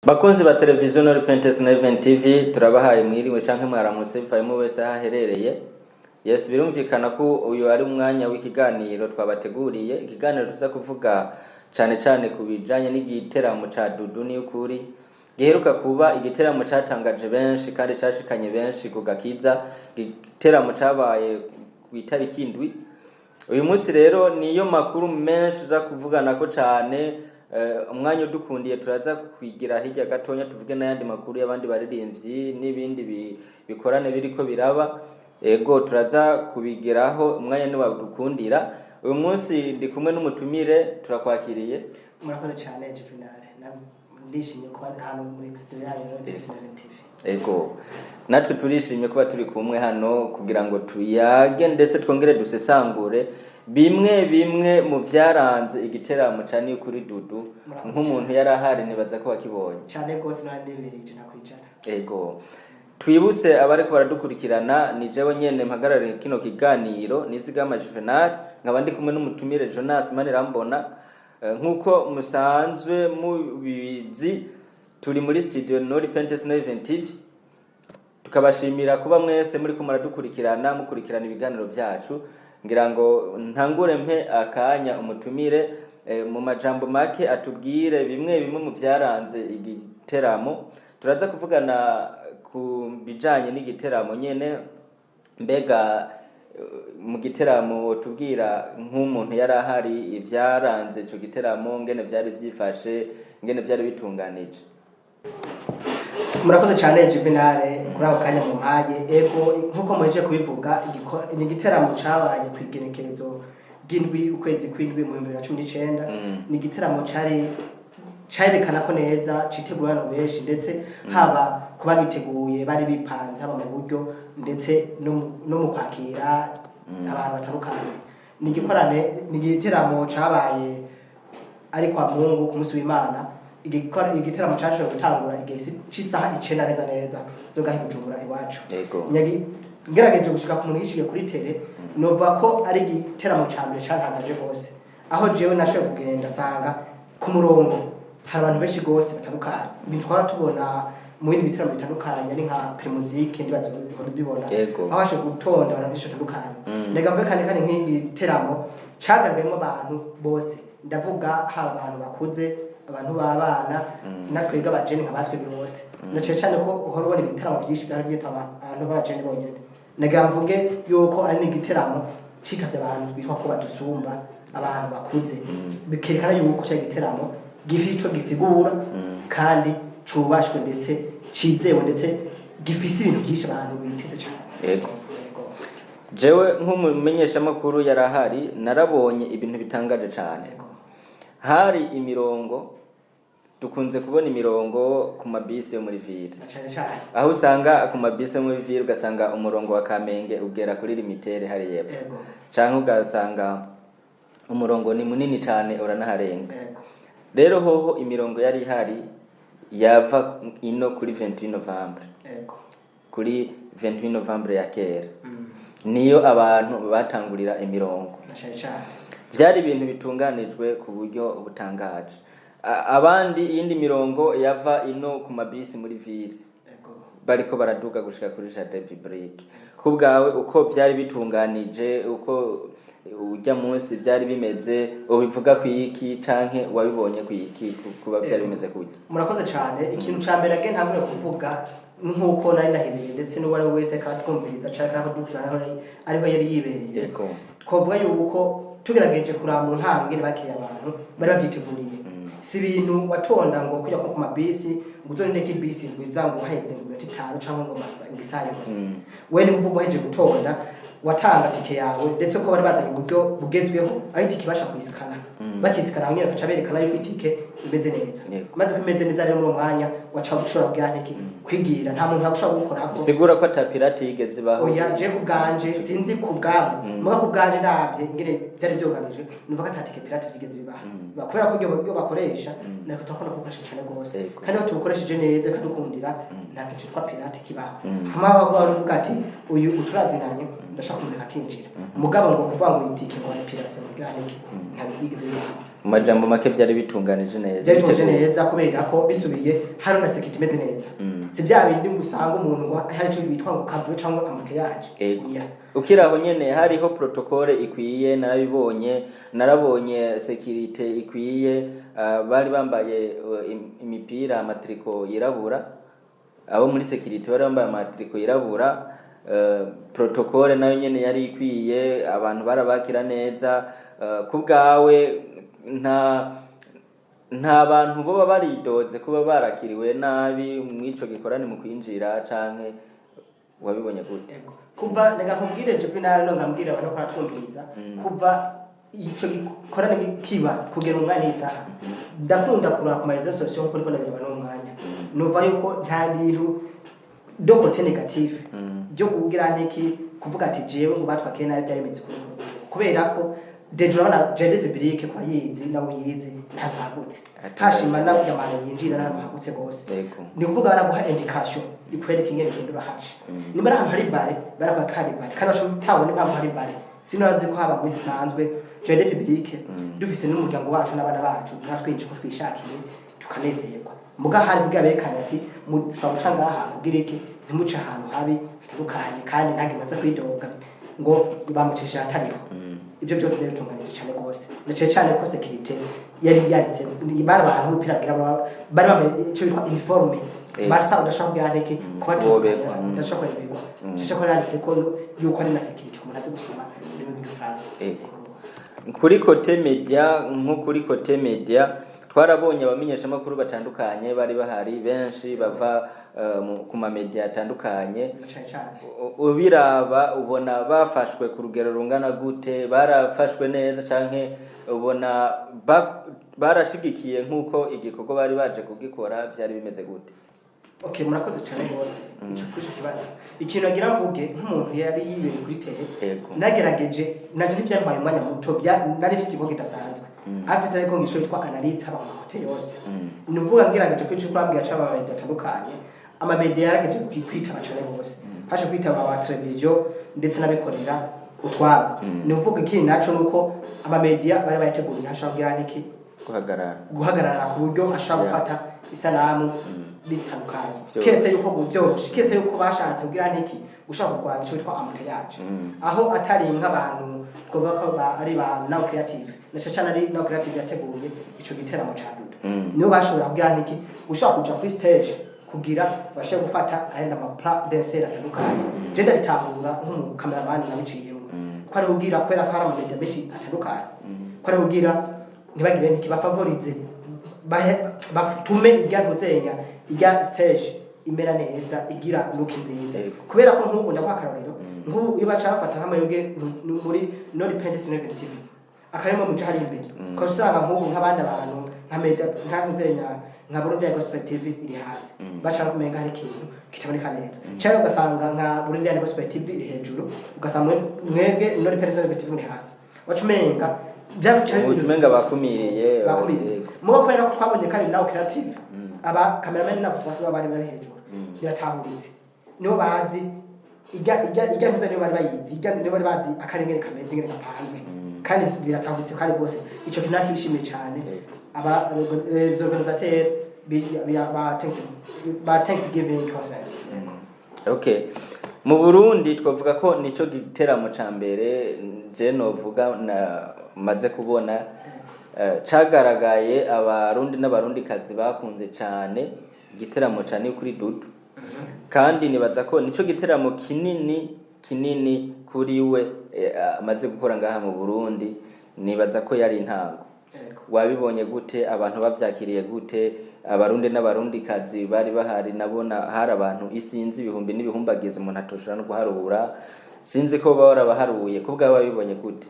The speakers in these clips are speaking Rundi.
Bakunzi ba televiziyo no Repentance na Event TV turabahaye mwiriwe canke mwaramutse bivayemo wese ahaherereye. Yes, birumvikana ko uyu ari umwanya w'ikiganiro twabateguriye. Ikiganiro tuza kuvuga cane ku bijanye n'igiteramo ca DUDU ni ukuri. Giheruka kuba igiteramo catangaje benshi kandi cashikanye benshi ku gakiza. Igiteramo cabaye ku itariki 7. Uyu munsi rero niyo makuru menshi za kuvugana ko cane umwanya udukundiye turaza kwigira hirya gatonya tuvuge n'ayandi makuru y'abandi baririmbyi n'ibindi bikorane biriko biraba. Ego turaza kubigeraho umwanya ni wadukundira. Uyu munsi ndi kumwe n'umutumire turakwakiriye. Murakoze cyane Juvenal. Ndishimye kuba hano muri studio ya TV. Ego natwe turishimye kuba turi kumwe hano kugira ngo tuyage ndetse twongere dusesangure bimwe mu vyaranze igiteramo cyane kuri DUDU nk'umuntu yarahari nibaza ko wakibonye cyane gose n'aneberije nakwijana. Ego twibutse abariko baradukurikirana ni jewe nyene mpagarare kino kiganiro nizigama Juvenal nkaba ndi kumwe n'umutumire Jonas Manirambona. Nkuko musanzwe mubizi turi muri studio no Repentance na Event TV tukabashimira kuba mwese muri kumara dukurikirana mukurikirana ibiganiro vyacu. Ngira ngo ntangure mpe akanya umutumire mu majambo make atubwire bimwe mu vyaranze igiteramo. Turaza kuvugana ku bijanye n'igiteramo nyene, mbega mu giteramo tubwira nk'umuntu yarahari ivyaranze ico giteramo ngene vyari vyifashe ngene vyari bitunganije. Murakoze cyane Juvenal kuri ako kanya mu mpaye. Ego nkuko muheje kubivuga igiteramo cabaye kwigenekerezo gindwi ukwezi kwindwi mu 2019 ni igiteramo carekana ko neza citegurana benshi ndetse haba kuba giteguye bari bipanze haba mu buryo ndetse no mu kwakira abantu batarukanye. Ni igiteramo cabaye ari kwa Mungu ku munsi w'Imana. Igiteramo cyaje gutangura igihe cy'isaha 9 neza zo gahi Bujumbura iwacu. Ngerageje gushika ku muntu yishiye kuri tele nova ko ari igiteramo cyambere cyantangaje gose, aho jewe nashoboye kugenda sanga ku murongo hari abantu benshi gose batandukanye. Ibintu twara tubona mu bindi bitaramo bitandukanye ari nka Primusic ndibazo bibona aho ashe gutonda abantu benshi batandukanye. Nega mve kandi nk'igiteramo cyagaragayemo abantu bose, ndavuga haba abantu bakuze abantu babana natwega abajene nkabatwe bose nace cyane ko uhora ubona ibitaramo byinshi byaragiyeta abantu bajene bonyene. Nega mvuge yuko ari n'igiteramo citavye abantu bitwa ko badusumba abantu bakuze, bikerekana yuko cyo giteramo gifite ico gisigura kandi cubashwe ndetse cizewe ndetse gifise ibintu byinshi abantu biteze cyane. Jewe nk'umumenyesha makuru yarahari narabonye ibintu bitangaje cyane. Hari imirongo dukunze kubona imirongo ku mabisi yo muri ville aho usanga ku mabisi yo muri ville ugasanga umurongo wa Kamenge ugera kuri limitere hari yepfo canke ugasanga umurongo ni munini cyane uranaharenga. Rero hoho imirongo yari hari yava ino kuri 28 Novembre kuri 28 Novembre ya kera niyo abantu batangurira imirongo. Vyari ibintu bitunganijwe ku buryo butangaje. Abandi iyindi mirongo yava ino ku mabisi muri ville bariko baraduga gushika kuri Jardin Public. Kubgawe uko vyari bitunganije uko ujya munsi vyari bimeze ubivuga kwiki canke wabibonye kwiki kuba vyari bimeze kujya. Murakoze cyane. Ikintu ca mbere again ntabwo kuvuga nkuko nari ndahibiye ndetse n'uwari wese katwumviriza cyangwa aho dukana ariho yari yibereye. Twovuga yuko tugerageje kuramba ntambwe bakiriye abantu bari babyiteguriye. Si ibintu watonda ngo kujya ku mabisi nguzone ki bisi ngwizango haheze ngo 5 cyangwa ngo ngisaye gusa. We ni kuvuga heje gutonda watanga tike yawe ndetse ko bari bazanye uburyo bugezweho aho itike basha kwisikana bakisikana nyine gaca berekana yuko itike imeze neza. Maze kumeze neza rero mu mwanya waca gushora kugira ntiki kwigira nta muntu yagushaka gukora hako sigura ko atapirate yigeze baho. Oya je kubganje sinzi kubgabo muga kubganje ndabye ngire byari byoganije nuva ko atatike pirate yigeze bibaha bakubera ko ibyo bakoresha nako twakora kugasha cyane gose kandi tubukoresheje neza kadukundira nta kintu twa pirate kibaho. Fuma bavuga ati uyu uturazinanye ndashaka kumureka kinjira mugabo ngo kuvuga ngo itike ngo pirate mugira ntiki ntabigeze bibaho. majambo make vyari bitunganije neza byari bitunganije neza kubera ko bisubiye hari na security imeze neza si bya bindi ngusanga umuntu ngo hari cyo bitwa ngo kavuye cyangwa amuteyage ukiraho nyene hariho protocole ikwiye narabonye security ikwiye bari bambaye imipira amatriko yirabura abo muri security bari bambaye amatriko yirabura protocole nayo nyene yari ikwiye abantu barabakira neza kubgawe nta bantu boba baridoze kuba barakiriwe nabi mwico gikorane mu kwinjira canke wabibonye gute kuva ndakubwire Juvenal no ngambwira abantu ko atwumviriza kuva ico gikorane kiba kugera umwanya isaha ndakunda kurura ku marezo social nko riko ndabirwa n'umwanya nuva yuko nta bintu dokote negative byo kugira neki kuvuga ati jewe ngo batwake nabi byari bimenze kubera ko dejona jende public kwa yizi nawo yizi ntabagutse hashima nabyo abantu yinjira ntabagutse bose ni kuvuga baraguha indication ikwereka ingene bindura haje nimara ahantu hari bare barakwa kari bare kana cyo tabone mpamvu hari bare sinazi ko haba muri sanzwe jende public dufise n'umuryango wacu n'abana bacu natwinje ko twishakiye tukanezerwa muga hari bwaberekana ati mushobora gucanga aha kugira iki ntimuca ahantu habi hatandukanye kandi ntagimaze kwidoga ngo bamucisha atariho ibyo byose byo bitunganije cyane gose nace cyane ko security yari yanditse bari abantu bupiragira bari bambaye icyo bitwa uniforme basa udashobora niki kubatubeka udashobora kwibirwa cyo ko yanditse ko yuko ari na security ku muntu gusoma ibintu by'Ufaransa kuri côté media nko kuri côté media twarabonye abamenyesha makuru batandukanye bari bahari benshi bava ku ma media atandukanye ubiraba ubona bafashwe ku rugero rungana gute barafashwe neza canke ubona barashigikiye nkuko igikorwa bari baje kugikora byari bimeze gute Okay murakoze cyane bose ico kwisho kibazo ikintu agira mvuge nk'umuntu yari yibere kuri tele nagerageje naje ntivyantwaye umwanya muto nari mfite igikorwa kidasanzwe afite ariko ngisho yitwa analytics aba hotel yose nuvuga ngerageje kwico kwambira cyaba media atandukanye ama media yarageje kwitaba cyane bose hashe kwitaba aba television ndetse nabikorera utwabo nuvuga iki naco nuko ama media bari bayiteguriye hashabwira niki guhagarara ku buryo ashaka gufata isanamu bitandukanye keretse yuko byoroshe keretse yuko bashatse kugira niki gushaka kurwanya ico bitwa amuteyage aho atari nk'abantu twovuga ko ari ba now creative naco cyane ari now creative yateguye ico giteramo ca DUDU niyo bashobora kugira niki gushaka kuja kuri stage kugira bashe gufata ayenda ma pla dancer atandukanye je ndabitahura nk'umu cameraman nabiciyemo ko ari kugira kwera ko ari amamedia beshi atandukanye ko ari kugira ntibagire niki bafavorize batume iganozenya ijya stage imera neza igira look nziza kubera ko nkubu ndakwakarorero nkubu iyo bacafata nk'amayuge muri no dependence level TV akarimo mu jari imbere ko usanga nkubu nk'abandi abantu nka media nk'anzenya nka Burundi Gospel TV iri hasi bashaka kumenga hari ikintu kitaboneka neza cyangwa ugasanga nka Burundi Gospel TV iri hejuru ugasanga mwebwe no dependence level TV iri hasi wacumenga umenga bakumiriye muba kubera ko twabonye kandi nawe creative aba cameraman na photographer bari bari hejuru biratahuritse nibo bazi ijya nza nibo bari bayizi nibo bari bazi akarengere kameze ngene kapanze kandi biratahuritse kandi bose ico kintu nakishimiye cyane aba organisateur ba ThanksgivingConcert okay mu Burundi twavuga ko nico giteramo ca mbere je novuga na maze kubona cagaragaye abarundi n'abarundi kazi bakunze cyane giteramo cyane kuri DUDU kandi nibaza ko nico giteramo kinini kuri we amaze gukora ngaha mu Burundi nibaza ko yari intango wabibonye gute abantu bavyakiriye gute abarundi n'abarundi kazi bari bahari nabona hari abantu isinzi ibihumbi n'ibihumbagize umuntu atoshora no guharura sinzi ko bahora baharuye kubwa babibonye gute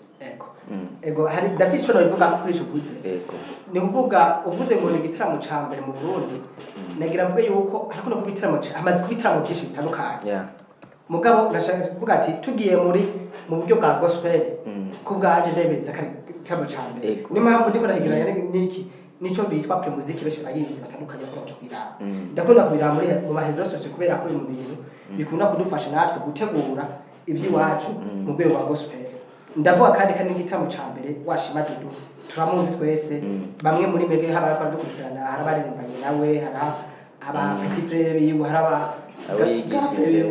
ego hari dafico no bivuga ko kuri cyuvuze ni kuvuga uvuze ngo ni gitaramo ca mbere mu Burundi nagira mvuge yuko ariko no kubitaramo amaze kubitaramo byinshi bitandukanye mugabo nashaka kuvuga ati tugiye mu buryo bwa gospel ko bwaje ndebeza kari gitaramo ca mbere ni mpamvu ndiko ndahigeranya niki nico bitwa pre music beshi bayizi batandukanye ko bacu kwira ndakunda kubira mu mahezo yose kubera ko mu bintu bikunda kudufasha natwe gutegura ivyiwacu mu rwego rwa gospel ndavuga kandi n'igitamo ca mbere washima DUDU turamuzi twese bamwe muri mege haba ariko dukurikirana harabarimbanye nawe aba petit frère biwe haraba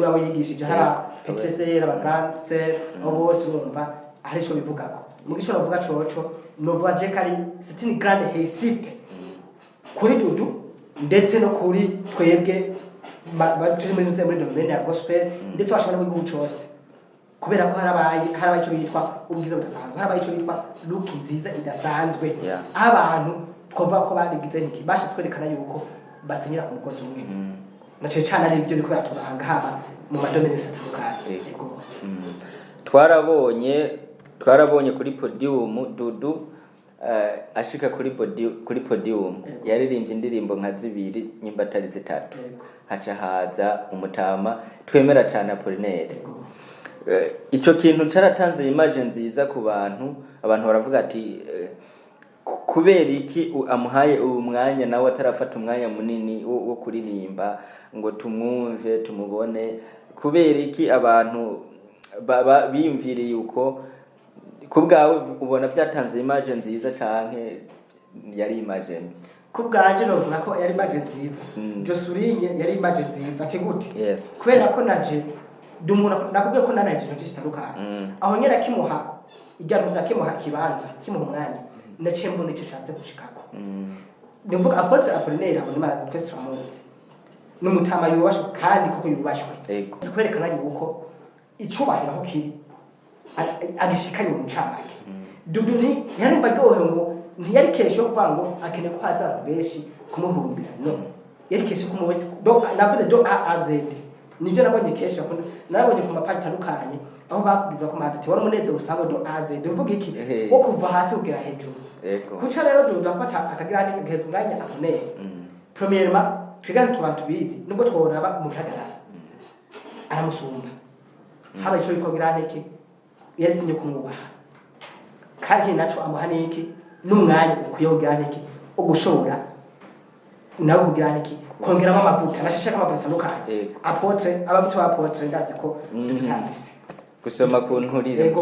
abo yigishije haraba petit sœur aba grand sœur abo bose urumva hari ico bivugako mu gishoro vuga coco novuga je kari c'est une grande réussite kuri Dudu ndetse no kuri twebwe turi muri domaine ya gospel ndetse bashobora kwiga ubucose kubera ko harabaye ico bitwa ubwiza budasanzwe harabaye ico bitwa look nziza idasanzwe abantu twumva ko barigize niki bashitse kwerekana yuko basenyera ku mugozi umwe naco cyane ari ibyo biko yaturanga haba mu madomene yose atandukanye twarabonye kuri podium Dudu ashika kuri podium yaririmbye indirimbo nka zibiri nyimbatari zitatu haca haza umutama twemera cyane Apollinaire ico kintu caratanze image nziza ku abantu baravuga ati kubera iki amuhaye ubu mwanya nawe atarafata umwanya munini wo kuririmba ngo tumwumve tumubone kubera iki abantu biyumviriye uko kubwawe ubona byatanze image nziza canke yari image kubwaje novuga ko yari image nziza Josurinye yari image nziza ati gute kubera ko naje dumuna nakubwiye ko nanaje byinshi bitandukanye aho nyera kimuha igarunza kimuha kibanza kimuha umwanya naciye mbona icyo cyatse gushikako nimvuga Apotre Apollinaire abo nimara twese turamuzi n'umutama yubashwe kandi koko yubashwe kwerekana yuko icubahiro aho kiri agishikanye mu camake Dudu ni yarumva ryohe ngo ntiyari kesho kuvuga ngo akene ko haza beshi kumuhumbira no yari kesho kumuwese navuze do azende nibyo nabonye kesho nabonye ku mapari tandukanye aho babwiza ko madati wari umunezero usanga do azende mvuga iki wo kuva hasi kugera hejuru kuca rero Dudu afata akagira ni gaheza umwanya Apollinaire premièrement twigana tubantu bizi nubwo tworaba mu kagarara aramusumba haba ico biko gira niki yesinye kumwubaha kandi naco amuha niki n'umwanya ukuyogira niki ugushobora nawe kugira niki kongeramo amavuta nashashaka amavuta atandukanye Apotre abavuta ba Apotre ndazi ko tutafise gusoma ku nturire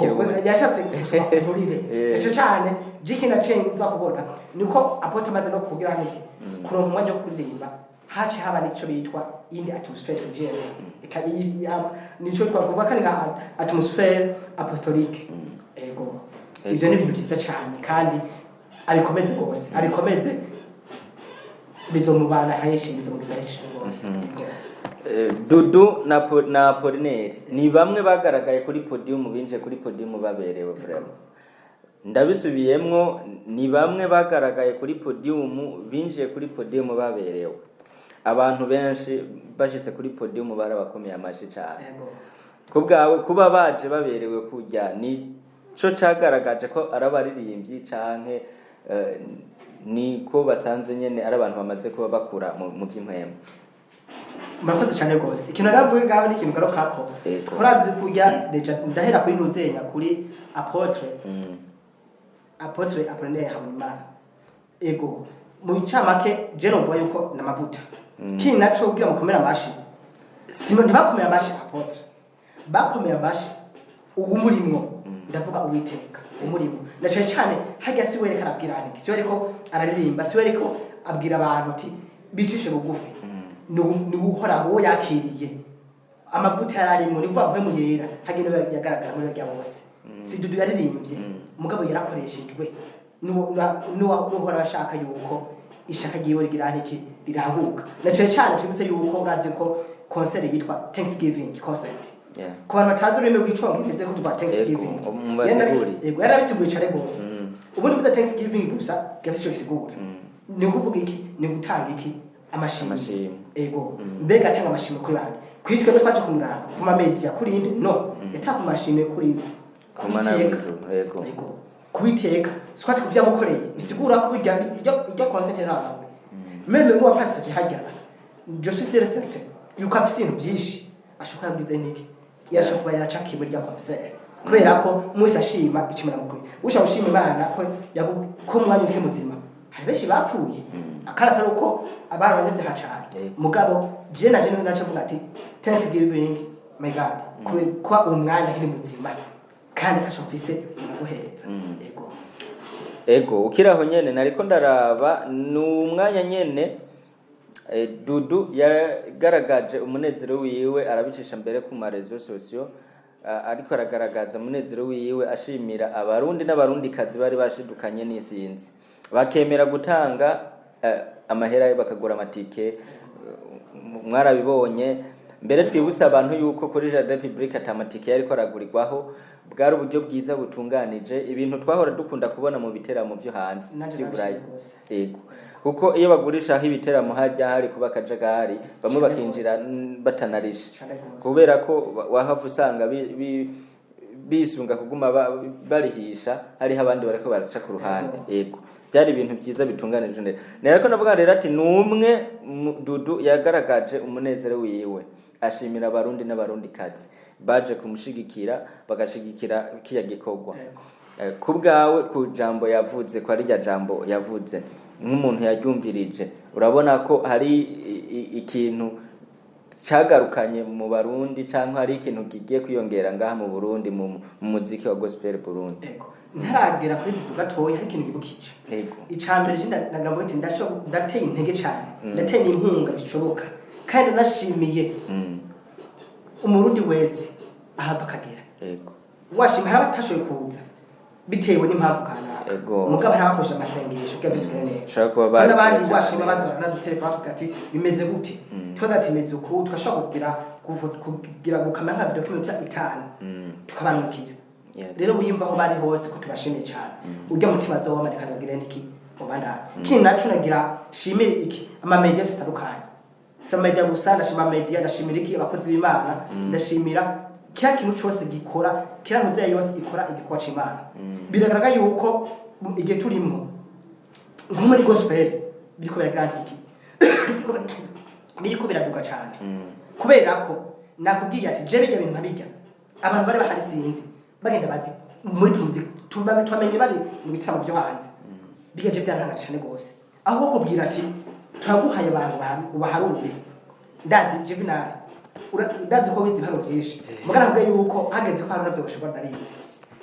yashatse gusoma ku nturire ico cyane jiki na cenza kubona niko Apotre amaze no kugira niki kuronka umwanya wo kuririmba haci haba nico bitwa indi atmosphere general nico twakuvuga kandi nka atmosphere apostolique ibyo ni ibintu byiza cyane kandi abikomeze rwose abikomeze bizomubana hayishi bizomugiza hayishi rwose Dudu na Apollinaire ni bamwe bagaragaye kuri podium binje kuri podium baberewe vraiment ndabisubiyemwo ni bamwe bagaragaye kuri podium binje kuri podium baberewe abantu benshi bashitse kuri podium barabakomeye amashi cyane kubwawe kuba baje baberewe kujya ni co cagaragaje ko arabaririmbyi canke niko basanzwe nyene ari abantu bamaze kuba bakura mu by'impwemu murakoze cyane rwose ikintu navuga ngaho ni ikintu garokako urazi kujya ndahera kuri nuzenya kuri Apotre Apollinaire Habimana mu icamake je novuga yuko namavuta kindi naco kugira mukomera amashi simo ntibakomera amashi Apotre bakomera amashi uwumurimwo ndavuga uwiteka umurimo nacaye cyane hajya si wereka arabwirana iki si wereko araririmba si wereko abwira abantu ati bicishe bugufi ni uhoraho yakiriye amavuta yararimo ni vuga mpemu yera hagene yagaragara muri bya bose si Dudu yaririmbye umugabo yarakoreshejwe n'uhora bashaka yuko ishaka giye rigirana iki riranguka nacaye cyane twibutse yuko urazi ko concert yitwa ThanksgivingConcert ku bantu batazi ururimi rw'icongereza ko tuba Thanksgiving yarabisiguye cyane rwose ubu ndivuze Thanksgiving gusa gafite icyo gisigura ni ukuvuga iki ni gutanga iki amashimwe mbega atanga amashimwe kuri bandi kuri twe twaje kumuraba ku ma media kuri indi no yataka amashimwe kuri kubiteka swati kuvya mukoreye bisigura ko bijya iryo concert rero meme ngo apatse kihajya je suis certain yuko afise ibintu byinshi ashobora kugize niki yashobora kuba yaracakiye muri rya concert kubera ko mwese ashima icimana mukuri ushaka gushima Imana ko mwanya uki muzima hari benshi bapfuye akarata uko abana banyabyaha cyane mugabo je naje naco mvuga ati Thanksgiving my God kwa umwanya kiri muzima kandi tashofise unaguhereza ego ukiraho nyene nariko ndaraba n'umwanya nyene Dudu yagaragaje umunezero wiwe arabicisha mbere ku marezo sosio ariko aragaragaza umunezero wiwe ashimira abarundi n'abarundikazi bari bashidukanye n'isinzi bakemera gutanga amahera yo bakagura amatike mwarabibonye mbere twibutsa abantu yuko kuri Jardin Public atamatike yariko aragurirwaho bwari uburyo bwiza butunganije ibintu twahora dukunda kubona mu biteramo byo hanze cy'Iburayi yego kuko iyo bagurisha aho ibiteramo hajya hari kuba kajagari bamwe bakinjira batanarisha kubera ko wahava usanga bisunga kuguma barihisha hariho abandi bariko baraca ku ruhande yego byari ibintu byiza bitunganije neza nariko navuga rero ati numwe Dudu yagaragaje umunezero wiwe ashimira abarundi n'abarundikazi baje kumushigikira bagashigikira kiya gikorwa kubgawe ku jambo yavuze ko ari rya jambo yavuze nk'umuntu yaryumvirije urabona ko hari ikintu cagarukanye mu Barundi canke hari ikintu kigiye kwiyongera ngaha mu Burundi mu muziki wa gospel Burundi ntaragera kuri Dudu gatoya hari ikintu gibukije icambere je ndagambo ati ndateye intege cyane ndateye inkunga bishoboka kandi nashimiye umurundi wese ahava kagera washima hari abatashoboye kuza bitewe n'impamvu kanaka mugabo harabakoresha amasengesho byabisubira neza kandi abandi washima baza baranadutelefona tukati bimeze gute twagati imeze uko twashobora kugira gukamera nka video kiminota 5 tukabanukira rero buyimva aho bari hose ko tubashimiye cyane urya mutima zo wamanikana bagire niki mubanda kindi nacu nagira shimire iki ama media zitandukanye media gusa ndashima media ndashimira iki abakozi b'Imana ndashimira kira kintu cyose gikora kira ntuze yose ikora igikwa c'Imana biragaragara yuko igihe turimo nko muri gospel biriko biragaragara iki biriko biraduka cyane kubera ko nakubwiye ati je bijya bintu nabijya abantu bari bahari sinzi bagenda bazi muri muziki twamenye bari mu bitaramo byo hanze bigaje byantanga cyane gose aho kubwira ati turaguhaye abantu ubaharumbe ndazi Juvenal ndazi ko bizi haro byinshi mugana bwe yuko hageze ko haro navyo bashobora ndarinzi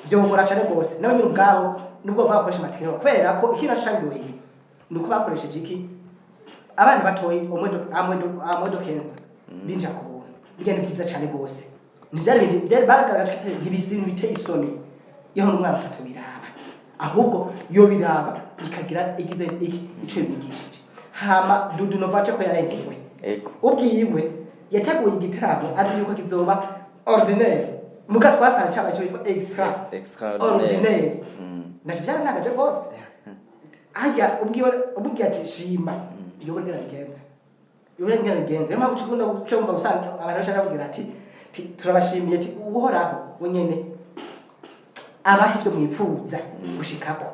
byo ngora cyane gose n'abanyuru bwabo nubwo bakoresha matikino kwera ko ikino shangiwe nuko bakoresheje iki abana batoyi amodo kenza binja kubona bigenda byiza cyane gose byari baragaragaje ko ntibisi biteye isoni yeho n'umwana utatu biraba ahubwo yo biraba bikagira igize iki ico bigishije hama Dudu novaje ko yarengewe ubwiwe yateguye igitaramo azi yuko kizoba ordinaire muka twasanga cyaba cyo yitwa extraordinaire naje byaranagaje bose ajya ubwiye ati shima iyo ngera bigenze mpamvu cyukunda gucomba usanga abantu bashaka kugira ati turabashimiye ati uhoraho wenyene abahivyo mwipfuza gushikako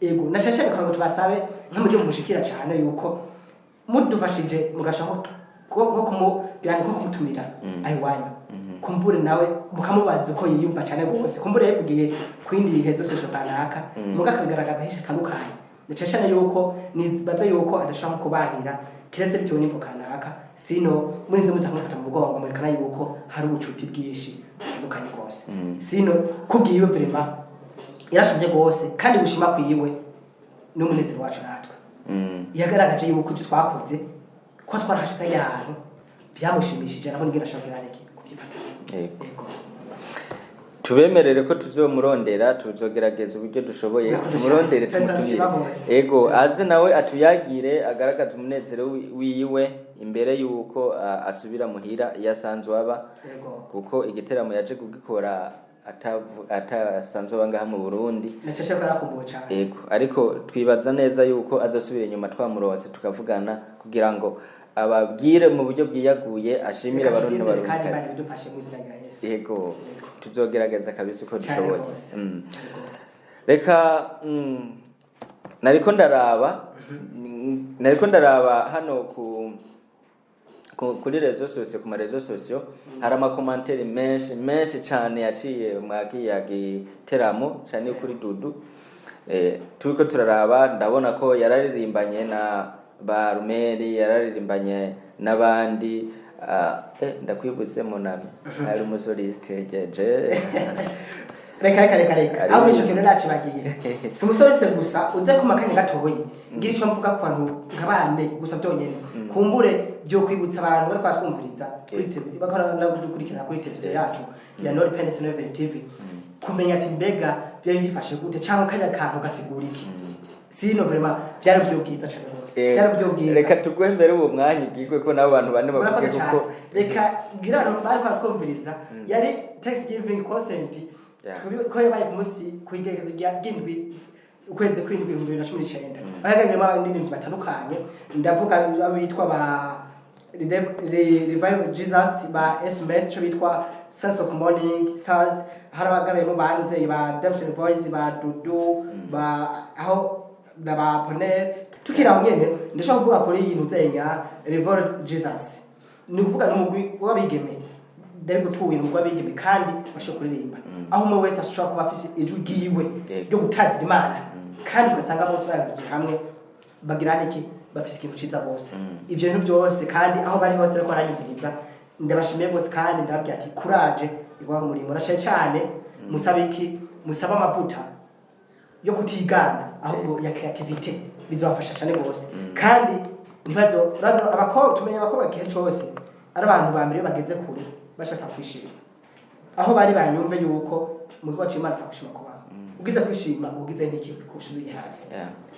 ego nashashane kwa tubasabe nk'umuryo mushikira cyane yuko mudufashije mugashako ko kumugira ko kumutumira ayiwanyu kumbure nawe mukamubaza uko yiyumva cyane gose kumbure yavugiye kwindi hezo sosho kanaka mugakagaragaza hisha tandukanye ndacashane yuko nibaza yuko adashaka kubanira kiretse bitewe n'imvo kanaka sino murinze muza kumufata mu mugongo mwerekana yuko hari ubucuti bwinshi butandukanye gose sino kubwiye vraiment yarashimye gose kandi gushima kwiwe n'umunezero wacu natwe yagaragaje yuko ibyo twakoze ko twarahashize ahantu byamushimishije nabo ngira shobora iki kubyifata yego tubemerere ko tuzomurondera tuzogerageza uburyo dushoboye tumurondere tumutumire ego aze nawe atuyagire agaragaza umunezero wiwe imbere yuko asubira muhira yasanzwe aba kuko igiteramo yaje kugikora atasanzwe bangaha mu Burundi nacyo karakumbuye cyane yego ariko twibaza neza yuko azosubira inyuma twamurose tukavugana kugira ngo ababwire mu buryo bwiyaguye ashimira abarundi kandi bari bidufashe mu izina rya Yesu yego tuzogerageza kabisa uko dushoboye reka nariko ndaraba hano kuri rezo sosio ku marezo sosio hari amakomantere menshi cyane yaciye mwagiye giteramo cyane kuri Dudu turiko turaraba ndabona ko yararirimbanye na ba Rumeri yararirimbanye nabandi ndakwibutse monami ari umusoliste jeje reka aho ico kintu nacibagiye si umusoliste gusa uze kumakanya gatoyi ngira ico mvuga ku bantu nk'abane gusa byonyene kumbure byo kwibutsa abantu bari kwatwumviriza kuri TV bakora dukurikira kuri televiziyo yacu ya Nord Peninsular TV kumenya ati mbega byari byifashe gute cyangwa kanya kantu gasigura iki sino vraiment byari byo bwiza cyane rwose byari byo bwiza reka tugwe mbere uwo mwanya ubwirwe ko nabo bantu bane bavuge kuko reka ngira abantu bari kwatwumviriza yari ThanksgivingConcert ko yabaye ku munsi kwigerezo rya gindwi ukwezi kwindwi 2019 bahaganye n'ibintu batandukanye ndavuga abitwa ba Revive Jesus ba SMS cyo bitwa Sense of Morning Stars harabagaraye mu banze ba Redemption Voice ba DUDU ba aho ba Ponel tukiraho nyene ndashaka kuvuga kuri iyi nuzenya Revive Jesus ni kuvuga n'umugwi w'abigeme David tuwe n'umugwi w'abigeme kandi basho kuririmba aho umwe wese ashobora kuba afise ijwi giwe ryo gutazira Imana kandi ugasanga bose baragije hamwe bagirana iki bafise ikintu ciza bose ivyo bintu byose kandi aho bari hose ariko aranyumviriza ndabashimiye bose kandi ndababwira ati courage igwa mu murimo racaye cyane musaba iki musaba amavuta yo kutigana ahubwo ya creativity bizofasha cyane gose kandi nibazo abakobwa tumenye abakobwa kihe cyose ari abantu ba mbere bageze kure bashaka kwishima aho bari banyumve yuko mu gihe cy'Imana takwishima ko ugize kwishima ugize n'iki kushubiye hasi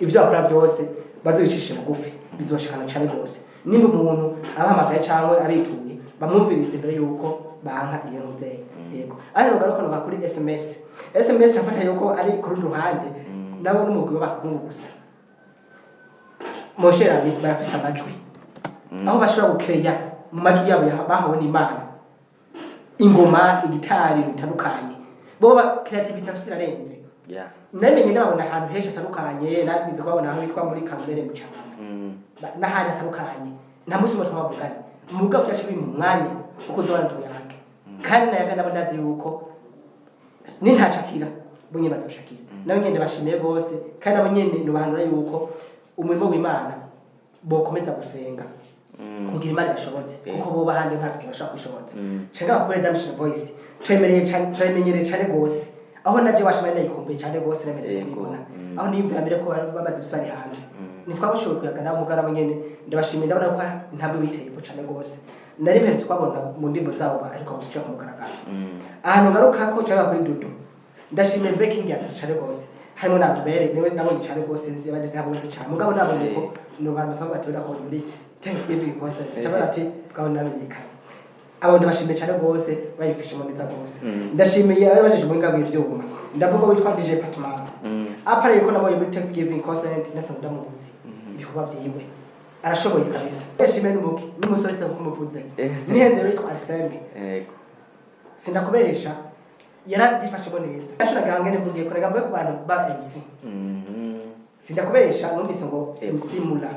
ivyo akora byose bazobicishe bugufi bizoshikana cyane gose nimba umuntu abahamagaye cyangwa abituye bamwumvirize mbere yuko banka iyo ntuze yego ari rugaruka no kuri SMS cyafata yuko ari kuri ruhande nawe n'umugwi w'abakungu gusa Mosherami barafise amajwi aho bashobora gukeya mu majwi yabo bahawe n'Imana ingoma igitari bitandukanye bo ba creativity afise irarenze namenye nabona ahantu henshi atandukanye nabize kwabona aho bitwa muri Kamere mu cyangwa n'ahandi atandukanye nta musi mutwa bavugana muga byashe biri mu mwanya uko zobana tuyake kandi nayaga nabandazi yuko ni ntacakira bunye batoshakira nawe nyene bashimiye gose kandi abo nyene nubahanura yuko umurimo w'Imana bokomeza gusenga kugira Imana bashobotse kuko bo bahandi nta kintu bashaka kushobotse cenga bakore Redemption Voice twemenyere cyane gose aho naje washimye nayikumbuye cyane gose nemeze kubibona aho nimvira mbere ko bamaze bisari hanze nitwabashoboye kuyagana umugara nyene ndabashimiye ndabona ko ntabwo biteye ko cyane gose nari mperetse kwabona mu ndimbo zabo ariko gushika ku mugaragaro ahantu ngaruka ko cyangwa kuri DUDU ndashimiye breaking ya cyane gose harimo nabere niwe nabonye cyane gose nzi abandi ntabonze cyane mugabo nabonye ko no bantu basanga batubona ko muri ThanksgivingConcert cyabara ati twabona namenyekana abo ndabashimiye cyane gose bayifishe mu neza gose ndashimiye abajeje mu ngabo y'ivyuma ndavuga witwa DJ Patman apare ko nabonye muri ThanksgivingConcert nasa ndamuzi ibikorwa byiwe arashoboye kabisa ndashimiye n'umusoliste kumuvuze nihenze witwa Arsene sindakubesha yarabyifashe mo neza ashura gange nivugiye ko rega ku bantu ba MC sindakubesha numvise ngo MC Mula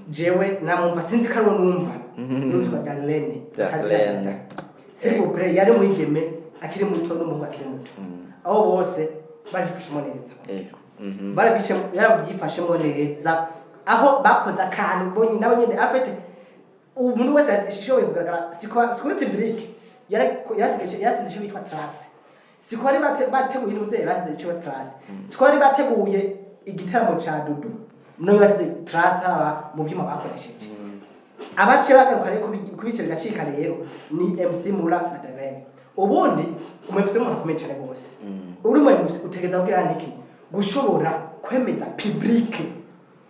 jewe namumva sinzi karo numva n'utwa Darlene tazenda s'il vous plaît yari mwigeme akiri muto n'umuhungu akiri muto aho bose barifashe mo neza barabishe yarabyifashe mo neza aho bakoza akantu bonye nawe nyene afite umuntu wese ashoboye kugaragara siko public yasize cyo bitwa trace siko ari bateguye n'uze basize cyo trace siko ari bateguye igitaramo ca DUDU no yasize trace aba mu vyuma bakoresheje abace bagaruka rero kubice bigacika rero ni MC Mura na Darlene ubundi umufise umuntu akomeye cyane gose uri mu utegeza kugira niki gushobora kwemeza public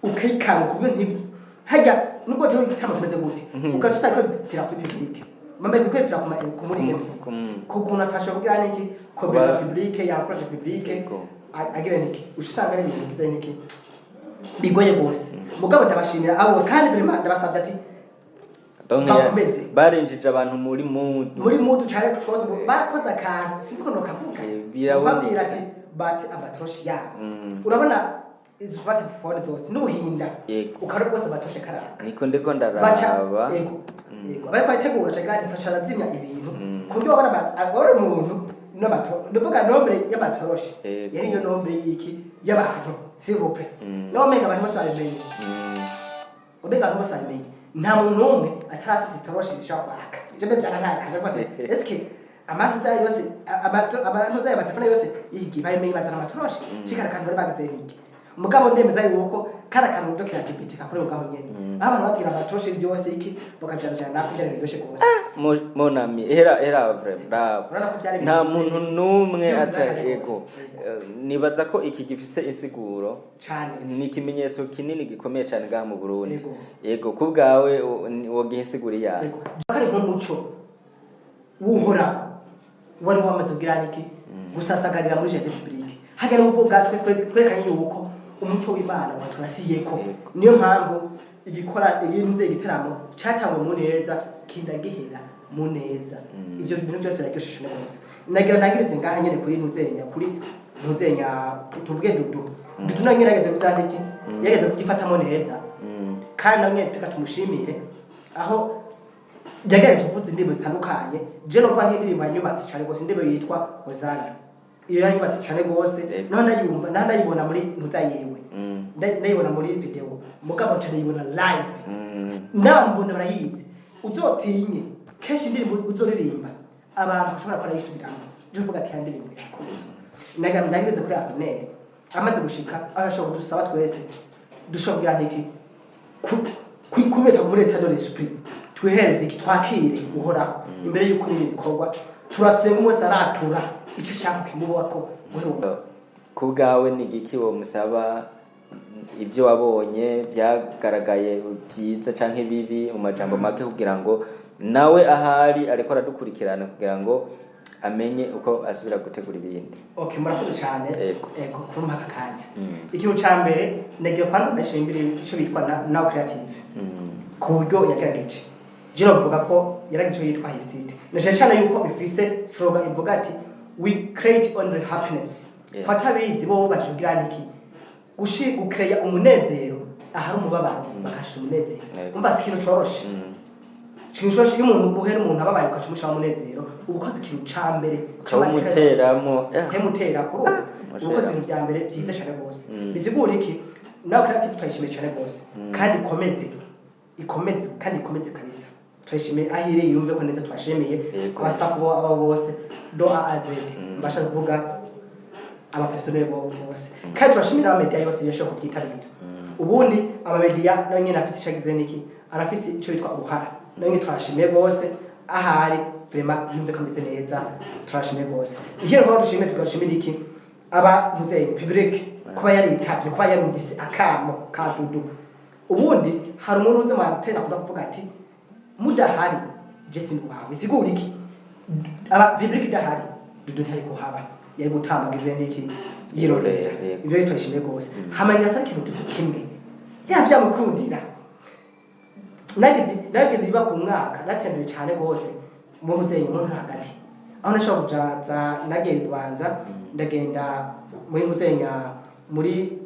ukayikanga kubyo ntibi hajya nubwo cyo gitamo kimeze gute ukatusa ko tira kuri public mama ni kwefira ku muri MC kuko natasha kugira niki ko public ya project public agira niki usanga ari ibintu bigize niki bigoye gose mugabo ndabashimira abo kandi vraiment ndabasabye ati barinjije abantu muri mudu cyane kucoza bakoze akantu sinzi ko nokavuga babwira ati bati abatroshi ya urabona izufati phone zose n'ubuhinda ukari bose batoshe karaka niko ndiko ndaraba yego bari kwategura cyane fasha razimya ibintu kubyo babona abore umuntu ndavuga nombre y'amatoroshi yari yo nombre yiki y'abantu s'il vous plaît nomenga abantu bose babimenye ubenga abantu bose babimenye nta muntu umwe atarafise itoroshi rishaka kwaka je mbe byana nta kandi bati eske abantu zayo yose abantu zayo batefana yose yigi bayimenye bazana amatoroshi cikara kandi bari bagize niki mugabo ndemeza yuko kara kantu dokira kipiti kakore ugaho nyene abantu bagira amatoroshi byose iki bakajana nako byari byoshe gose monami era vraiment nta muntu numwe atarego nibaza ko iki gifise insiguro cyane ni ikimenyetso kinini gikomeye cyane ga mu Burundi yego kubgawe wogihe insiguri yawe kare nk'umuco wuhora wari wamaze kugira niki gusasagarira muri Jeune Publique hagera uvuga twerekanye yuko umuco w'Imana waturasiyeko niyo mpamvu igikora ibintu igiteramo cyatangwe mu neza kindagihera mu neza ibyo bintu byose biraryoshe neza nagiritse ngaha nyene kuri ntuzenya tuvuge dudu nayo yageze kutandiki yageze kugifatamo neza kandi namwe tukatumushimire aho yagerageje kuvuza indirimbo zitandukanye je no va nk'indirimbo yanyubatse cyane gose indirimbo yitwa Hozana iyo yanyubatse cyane gose naho ndayibona muri ntuzayewe ndayibona muri video mugabo ndayibona live n'abambona barayizi uzotinye keshi indirimbo uzoririmba abantu bashobora ko arayisubiramo je uvuga ati indirimbo yakunze nagereze kuri abonere amaze gushika ashobora dusaba twese dushobora niki kubeta muri état de l'esprit twihereze iki twakire uhoraho imbere yuko biri bikorwa turasenga umwese aratura ico cyako kimubako kubgawe ni giki wo musaba ibyo wabonye byagaragaye byiza canke bibi mu majambo make kugira ngo nawe ahari ariko aradukurikirana kugira ngo amenye uko asubira gutegura ibindi okay murakoze cyane ego kurumpa akanya ikintu ca mbere nagiye kwanza ndashimbira ico bitwa now creative ku buryo yagerageje je novuga ko yaragiye yitwa hisite nashe cyane yuko bifise slogan ivuga ati we create only happiness patabizi bo bashugira niki gushigukreya umunezero ahari umubabaro bakasha umunezero umva sikintu coroshe Chinshoshe y'umuntu buhera umuntu ababaye ukashimusha umunezero ubukoze ikintu ca mbere muteramo mutera kuri ubukoze ibintu bya mbere byiza cyane gose bisigura iki nawe creative twayishimiye cyane gose kandi ikomeze kabisa twayishimiye ahire yumve ko neza twashimiye aba staff abo bose do azed mbasha kuvuga aba personnel bose kandi turashimira aba media yose yashobora kubyitabira ubundi aba media nayo nyine afise icagize niki arafise ico bitwa uruhara nayo twashimiye gose ahari vraiment yumve kameze neza turashimiye gose igihe ko dushimiye tugashimira iki aba muzeye public kuba yari itavye kuba yarumvise akamo ka dudu ubundi hari umuntu uze matera kuvuga ati mudahari Jesse wawe sigura iki aba public dahari dudu ntari kuhaba yari gutambagize niki yirorera ibyo twashimiye gose hamanya sakintu kimwe yavyamukundira nageze biba ku mwaka natembere cyane gose mu muzenyi mu hagati aho nashobora kujaza nagenda ubanza ndagenda muri muzenya muri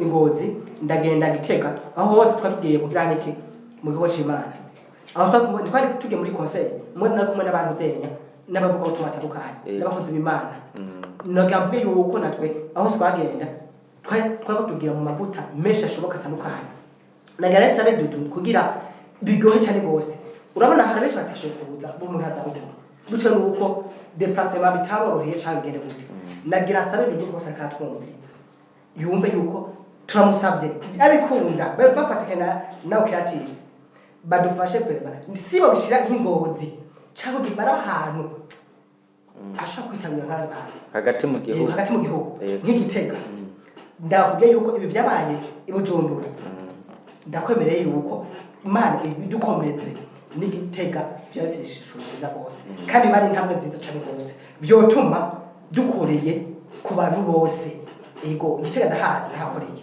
Ngozi ndagenda Gitega aho hose twatugiye kugira niki mu kigo cy'Imana aho twari tugiye muri concert muri nakumwe n'abantu zenya n'abavuga ko tumatandukanye n'abakozi b'Imana nogamvuye yuko natwe aho twagenda twari tugira mu mavuta mesha ashoboka atandukanye nagaresa be dudu kugira bigohe cyane gose urabona hari benshi batashokuza bo muri haza gukora butwe nuko déplacement bitaboroheye cyane gende gute nagira sabe dudu kose akatwumviriza yumve yuko turamusabye abikunda bafatikana nawe creative badufashe peba sibo bishira nk'Ingozi cyangwa gibara ahantu ashaka kwitabira nk'abana hagati mu gihugu nk'Igitega ndakubwiye yuko ibi byabaye ibujumbura ndakwemereye yuko Imana ibidukomeze n'Igitega byabifishe nziza gose kandi bari intambwe nziza cyane gose byotuma dukoreye ku bantu bose ego Igitega ndahazi nahakoreye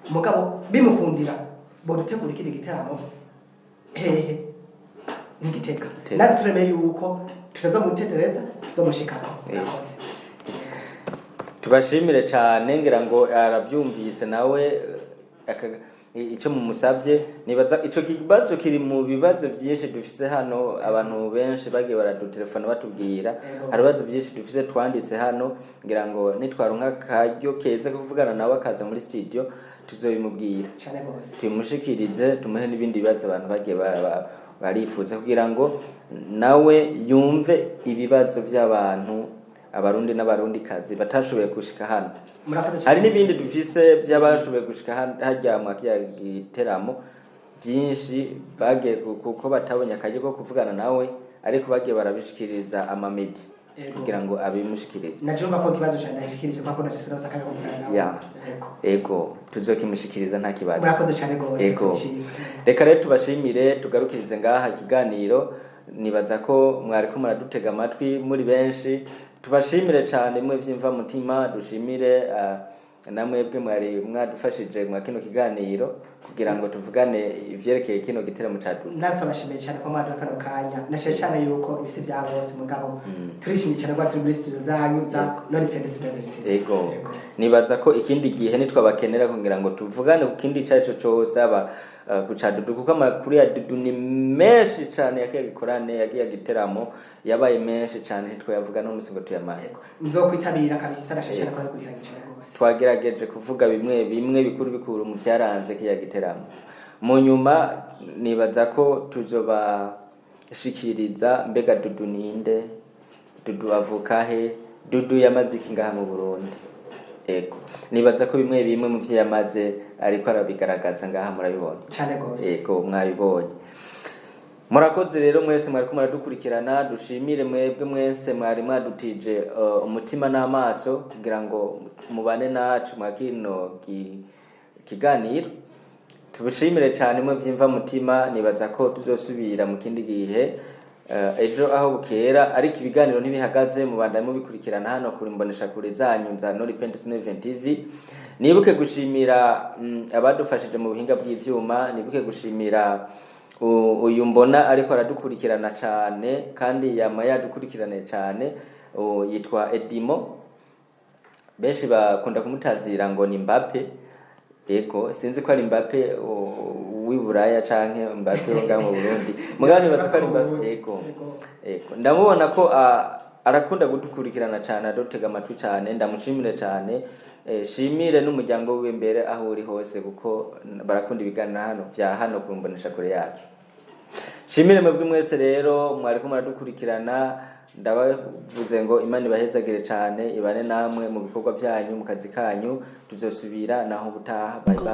umugabo bimukundira bo dutegura ikindi giteramo hehe n'Igitega naturemeye yuko tutaza mutetereza tuzomushikako tubashimire cyane ngira ngo arabyumvise nawe icyo mumusabye nibaza ico kibazo kiri mu bibazo byinshi dufise hano abantu benshi bagiye baradutelefona batubwira hari bibazo byinshi dufise twanditse hano ngira ngo nitwaronka karyo keza kuvugana nawe akaza muri studio tuzobimubwira cyane gose tumushikirize tumuhe n'ibindi bibazo abantu bagiye barifuza kugira ngo nawe yumve ibibazo by'abantu abarundi n'abarundi kazi batashoboye gushika hano. Hari n'ibindi dufise by'abashoboye gushika hajya mu giteramo byinshi bagiye kuko batabonye akaje ko kuvugana nawe ariko bagiye barabishikiriza amamedi kugira ngo abimushikirize. Najumva ko kibazo cyane ndashikirije kwa kona cisira sakanya kuvugana nawe. Ego tuzokimushikiriza nta kibazo. Murakoze cyane gose. Reka rero tubashimire tugarukirize ngaha ikiganiro, nibaza ko mwari ko muradutega amatwi muri benshi. Tubashimire cyane mwe vyimva mutima, dushimire namwebwe mwari mwadufashije mwa kino kiganiro kugira ngo tuvugane ivyerekeye kino giteramo ca DUDU. Natwe bashimiye cyane ko mwaduha kano kanya, nashe cyane yuko ibisi bya bose mugabo turishimye cyane kwa turi muri studio zanyu za Nori Pendesibility. Ego nibaza ko ikindi gihe nitwabakenera kugira ngo tuvugane ku kindi cyaco cyose aba ku ca DUDU kuko amakuru ya DUDU ni menshi cyane yakiye gikorane yagiye giteramo yabaye menshi cyane ntitwayavuga no musingo tuyamaye. Nzokwitabira kabisa nashe cyane ko kurihanye cyane gose. Twagerageje kuvuga bimwe bikuru mu byaranze kiya giteramo. Mu nyuma nibaza ko tuzobashikiriza mbega DUDU ninde, DUDU avuka he, DUDU yamaze iki ngaha mu Burundi. Ego nibaza ko bimwe mu vyamaze ariko arabigaragaza ngaha murabibona cyane gose. Ego mwabibonye. Murakoze rero mwese mwari ko muradukurikirana, dushimire mwebwe mwese mwari mwadutije umutima n'amaso kugira ngo mubane nacu mwakino kiganiro. Tubishimire cyane mwe vyimva mutima, nibaza ko tuzosubira mu kindi gihe ejo aho bukera, ariko ibiganiro ntibihagaze mubanda mu bikurikirana hano kuri mbonesha kure zanyu za Nori Pendesibility TV. Nibuke gushimira abadufashije mu buhinga bw'ivyuma, nibuke gushimira uyu mbona ariko aradukurikirana cyane kandi yama yadukurikirane cyane, yitwa Edimo, benshi bakunda kumutazira ngo ni Mbappe. Ego sinzi ko ari Mbappe w'iburaya canke Mbappe wo ngaho mu Burundi, mugani baza ko ari Mbappe. Ego ndamubona ko arakunda gudukurikirana cyane, adotega amatwi cyane, ndamushimire cyane. Shimire n'umuryango wiwe mbere aho uri hose kuko barakunda ibiganiro hano vya hano kumbonesha kure yacu. Shimire mwebwe mwese rero mwari ko muradukurikirana, ndabavuze ngo Imana ibahezagire cyane, ibane namwe mu bikorwa byanyu mu kazi kanyu. Tuzosubira naho butaha. Bye bye.